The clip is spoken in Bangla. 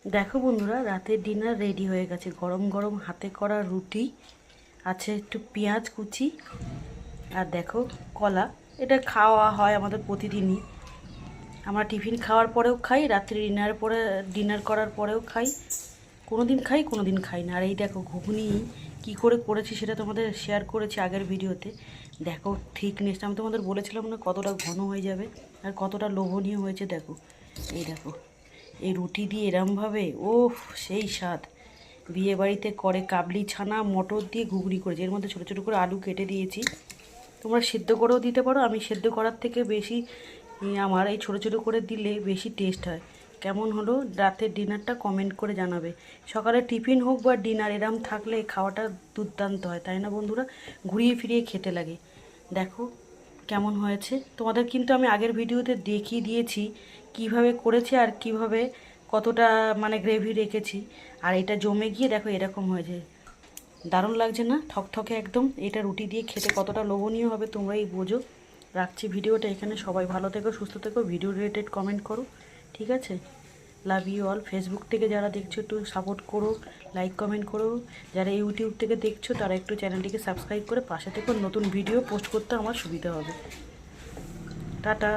দেখো বন্ধুরা, রাতের ডিনার রেডি হয়ে গেছে। গরম গরম হাতে করা রুটি আছে, একটু পেঁয়াজ কুচি, আর দেখো কলা। এটা খাওয়া হয় আমাদের প্রতিদিনই। আমরা টিফিন খাওয়ার পরেও খাই, রাত্রে ডিনার করার পরেও খাই। কোনো দিন খাই, কোনো দিন খাই না। আর এই দেখো ঘুগনি কী করে করেছি সেটা তোমাদের শেয়ার করেছি আগের ভিডিওতে। দেখো থিকনেস, আমি তোমাদের বলেছিলাম না কতটা ঘন হয়ে যাবে আর কতটা লোভনীয় হয়েছে। দেখো এই দেখো, এই রুটি দিয়ে এরমভাবে, ওফ সেই স্বাদ। বিয়ে বাড়িতে করে কাবলি ছানা মটর দিয়ে ঘুগনি করেছি। এর মধ্যে ছোটো ছোটো করে আলু কেটে দিয়েছি। তোমরা সেদ্ধ করেও দিতে পারো, আমি সেদ্ধ করার থেকে বেশি আমার এই ছোটো ছোটো করে দিলে বেশি টেস্ট হয়। কেমন হলো রাতের ডিনারটা কমেন্ট করে জানাবে। সকালে টিফিন হোক বা ডিনার, এরম থাকলে খাওয়াটা দুর্দান্ত হয়, তাই না বন্ধুরা? ঘুরিয়ে ফিরিয়ে খেতে লাগে। দেখো কেমন হয়েছে। তোমাদের কিন্তু আমি আগের ভিডিওতে দেখিয়ে দিয়েছি কিভাবে করেছি আর কিভাবে কতটা মানে গ্রেভি রেখেছি। আর এটা জমে গিয়ে দেখো এরকম হয়েছে, দারুণ লাগছে না? থকথকে একদম। এটা রুটি দিয়ে খেতে কতটা লোভনীয় হবে তোমরাই বোঝো। রাখছি ভিডিওটা এখানে। সবাই ভালো থেকো, সুস্থ থেকো, ভিডিও রিলেটেড কমেন্ট করো, ঠিক আছে? Love you all. ফেসবুক থেকে যারা দেখছো একটু সাপোর্ট করো, লাইক কমেন্ট করো। যারা ইউটিউব থেকে দেখছো তারা একটু চ্যানেলটিকে সাবস্ক্রাইব করে পাশে থেকে নতুন ভিডিও পোস্ট করতে আমার সুবিধা হবে। টাটা।